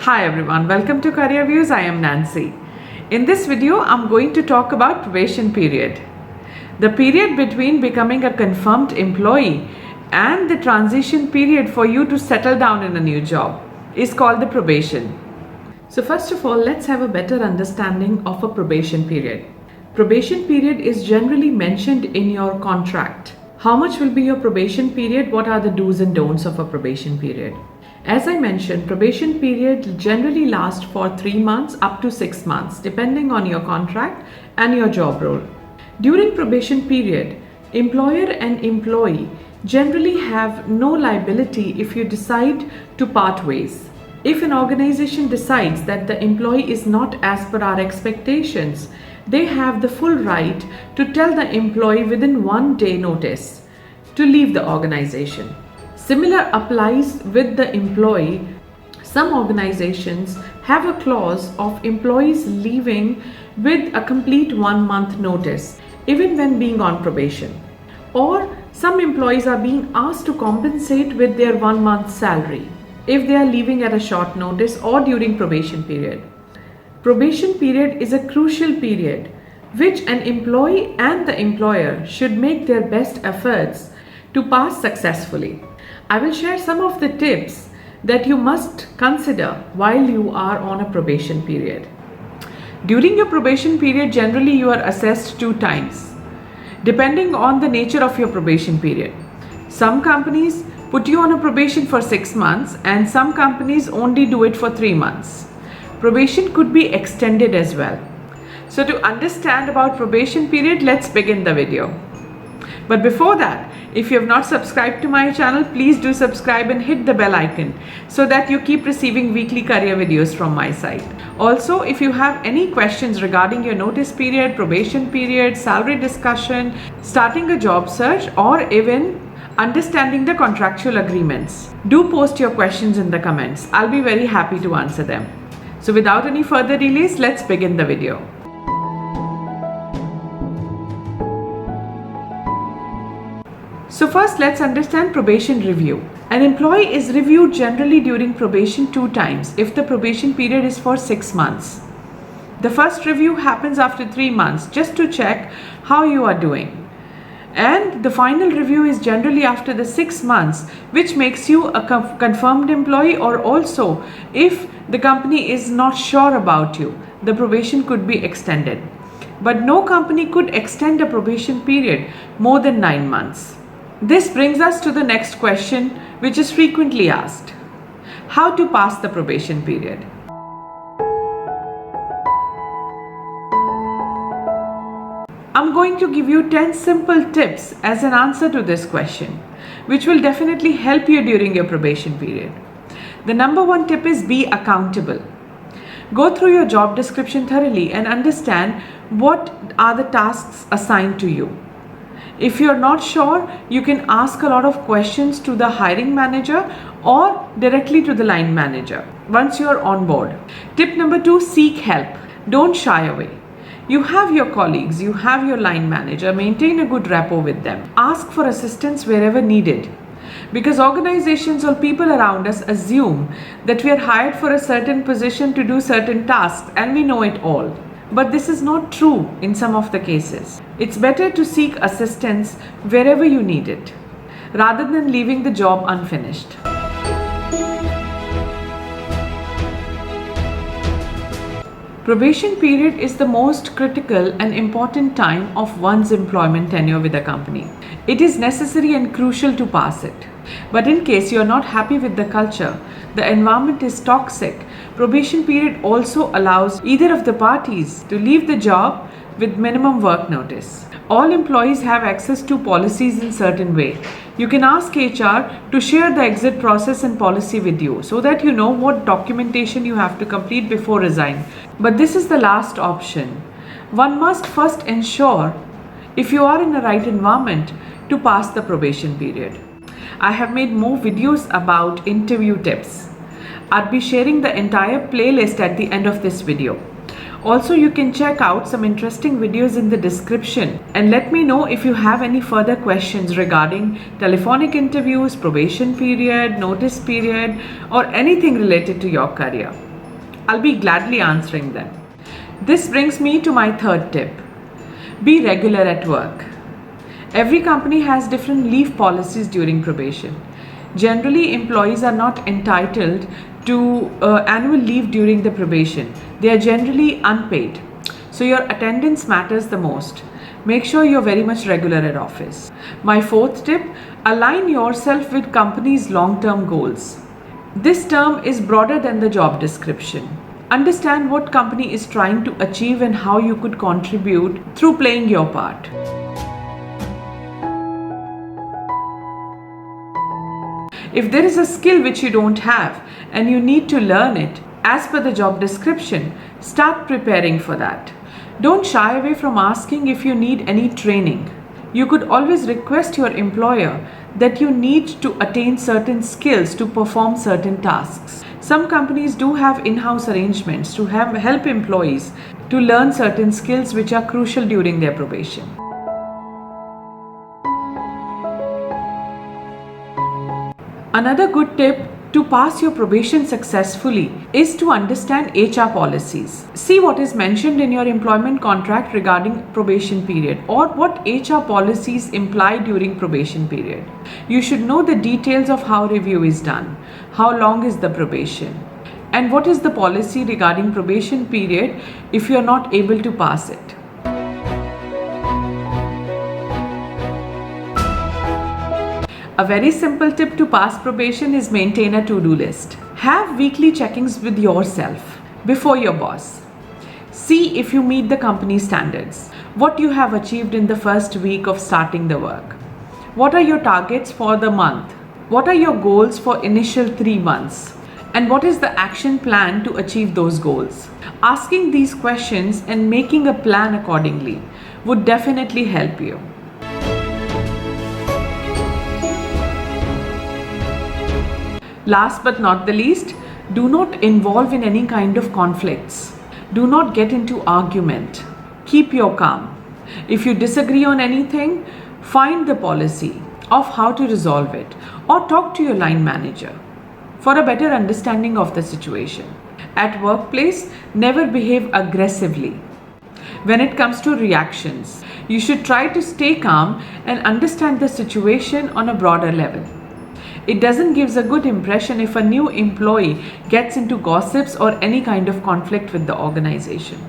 Hi everyone, welcome to Career Views. I am Nancy. In this video, I'm going to talk about probation period. The period between becoming a confirmed employee and the transition period for you to settle down in a new job is called the probation. So first of all, let's have a better understanding of a probation period. Probation period is generally mentioned in your contract. How much will be your probation period? What are the do's and don'ts of a probation period? As I mentioned, probation period generally lasts for 3 months up to 6 months, depending on your contract and your job role. During probation period, employer and employee generally have no liability if you decide to part ways. If an organization decides that the employee is not as per our expectations, they have the full right to tell the employee within 1 day notice to leave the organization. Similar applies with the employee. Some organizations have a clause of employees leaving with a complete 1 month notice, even when being on probation. Or some employees are being asked to compensate with their 1 month salary if they are leaving at a short notice or during probation period. Probation period is a crucial period which an employee and the employer should make their best efforts to pass successfully. I will share some of the tips that you must consider while you are on a probation period. During your probation period, generally you are assessed 2 times, depending on the nature of your probation period. Some companies put you on a probation for 6 months and some companies only do it for 3 months. Probation could be extended as well. So to understand about probation period, let's begin the video. But before that, if you have not subscribed to my channel, please do subscribe and hit the bell icon so that you keep receiving weekly career videos from my site. Also, if you have any questions regarding your notice period, probation period, salary discussion, starting a job search, or even understanding the contractual agreements, do post your questions in the comments. I'll be very happy to answer them. So without any further delays, let's begin the video. So first, let's understand probation review. An employee is reviewed generally during probation 2 times if the probation period is for 6 months. The first review happens after 3 months just to check how you are doing. And the final review is generally after the 6 months, which makes you a confirmed employee, or also if the company is not sure about you, the probation could be extended. But no company could extend a probation period more than 9 months. This brings us to the next question, which is frequently asked: how to pass the probation period? I'm going to give you 10 simple tips as an answer to this question, which will definitely help you during your probation period. The number 1 tip is be accountable. Go through your job description thoroughly and understand what are the tasks assigned to you. If you're not sure, you can ask a lot of questions to the hiring manager or directly to the line manager once you're on board. Tip number 2, seek help. Don't shy away. You have your colleagues, you have your line manager, maintain a good rapport with them. Ask for assistance wherever needed. Because organizations or people around us assume that we are hired for a certain position to do certain tasks and we know it all. But this is not true in some of the cases. It's better to seek assistance wherever you need it, rather than leaving the job unfinished. Probation period is the most critical and important time of one's employment tenure with a company. It is necessary and crucial to pass it. But in case you are not happy with the culture, the environment is toxic, probation period also allows either of the parties to leave the job with minimum work notice. All employees have access to policies in certain way. You can ask HR to share the exit process and policy with you so that you know what documentation you have to complete before resign. But this is the last option. One must first ensure if you are in the right environment to pass the probation period. I have made more videos about interview tips. I'll be sharing the entire playlist at the end of this video. Also, you can check out some interesting videos in the description and let me know if you have any further questions regarding telephonic interviews, probation period, notice period, or anything related to your career. I'll be gladly answering them. This brings me to my third tip. Be regular at work. Every company has different leave policies during probation. Generally, employees are not entitled to annual leave during the probation. They are generally unpaid. So your attendance matters the most. Make sure you're very much regular at office. My fourth tip, align yourself with company's long-term goals. This term is broader than the job description. Understand what company is trying to achieve and how you could contribute through playing your part. If there is a skill which you don't have and you need to learn it as per the job description, start preparing for that. Don't shy away from asking if you need any training. You could always request your employer that you need to attain certain skills to perform certain tasks. Some companies do have in-house arrangements to help employees to learn certain skills which are crucial during their probation. Another good tip to pass your probation successfully is to understand HR policies. See what is mentioned in your employment contract regarding probation period or what HR policies imply during probation period. You should know the details of how review is done, how long is the probation, and what is the policy regarding probation period if you are not able to pass it. A very simple tip to pass probation is maintain a to-do list. Have weekly check-ins with yourself before your boss. See if you meet the company standards, what you have achieved in the first week of starting the work. What are your targets for the month? What are your goals for initial 3 months? And what is the action plan to achieve those goals? Asking these questions and making a plan accordingly would definitely help you. Last but not the least, do not involve in any kind of conflicts. Do not get into argument. Keep your calm. If you disagree on anything, find the policy of how to resolve it or talk to your line manager for a better understanding of the situation. At workplace, never behave aggressively. When it comes to reactions, you should try to stay calm and understand the situation on a broader level. It doesn't give a good impression if a new employee gets into gossips or any kind of conflict with the organization.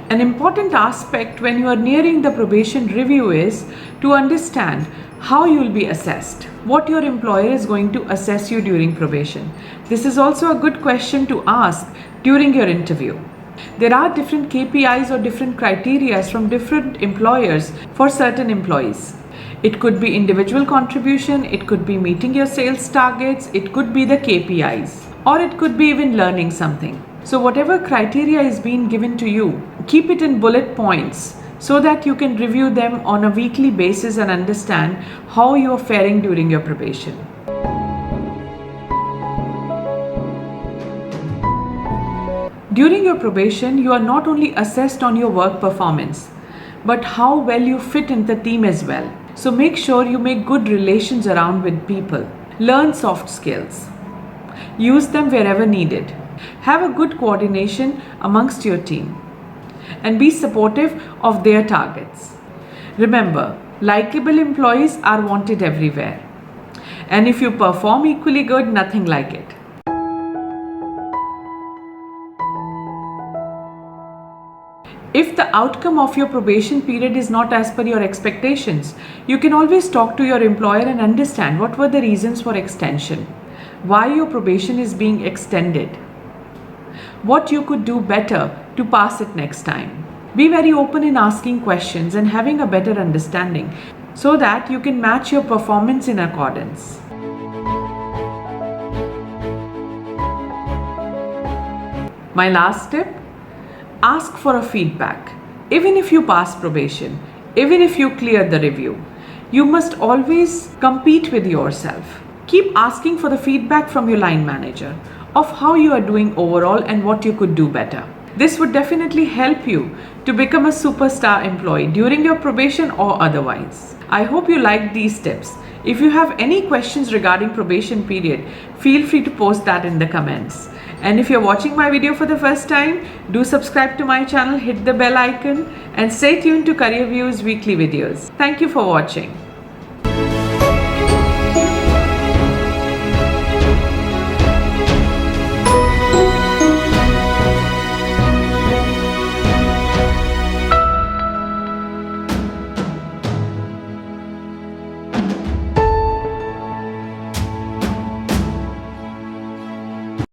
An important aspect when you are nearing the probation review is to understand how you will be assessed, what your employer is going to assess you during probation. This is also a good question to ask during your interview. There are different KPIs or different criteria from different employers for certain employees. It could be individual contribution, it could be meeting your sales targets, it could be the KPIs, or it could be even learning something. So whatever criteria is being given to you, keep it in bullet points so that you can review them on a weekly basis and understand how you are faring during your probation. During your probation, you are not only assessed on your work performance, but how well you fit in the team as well. So make sure you make good relations around with people. Learn soft skills. Use them wherever needed. Have a good coordination amongst your team. And be supportive of their targets. Remember, likable employees are wanted everywhere. And if you perform equally good, nothing like it. If the outcome of your probation period is not as per your expectations, you can always talk to your employer and understand what were the reasons for extension, why your probation is being extended, what you could do better to pass it next time. Be very open in asking questions and having a better understanding so that you can match your performance in accordance. My last tip, ask for a feedback. Even if you pass probation, even if you clear the review, you must always compete with yourself. Keep asking for the feedback from your line manager of how you are doing overall and what you could do better. This would definitely help you to become a superstar employee during your probation or otherwise. I hope you liked these tips. If you have any questions regarding probation period, feel free to post that in the comments. And if you're watching my video for the first time, do subscribe to my channel, hit the bell icon, and stay tuned to Career Views weekly videos. Thank you for watching.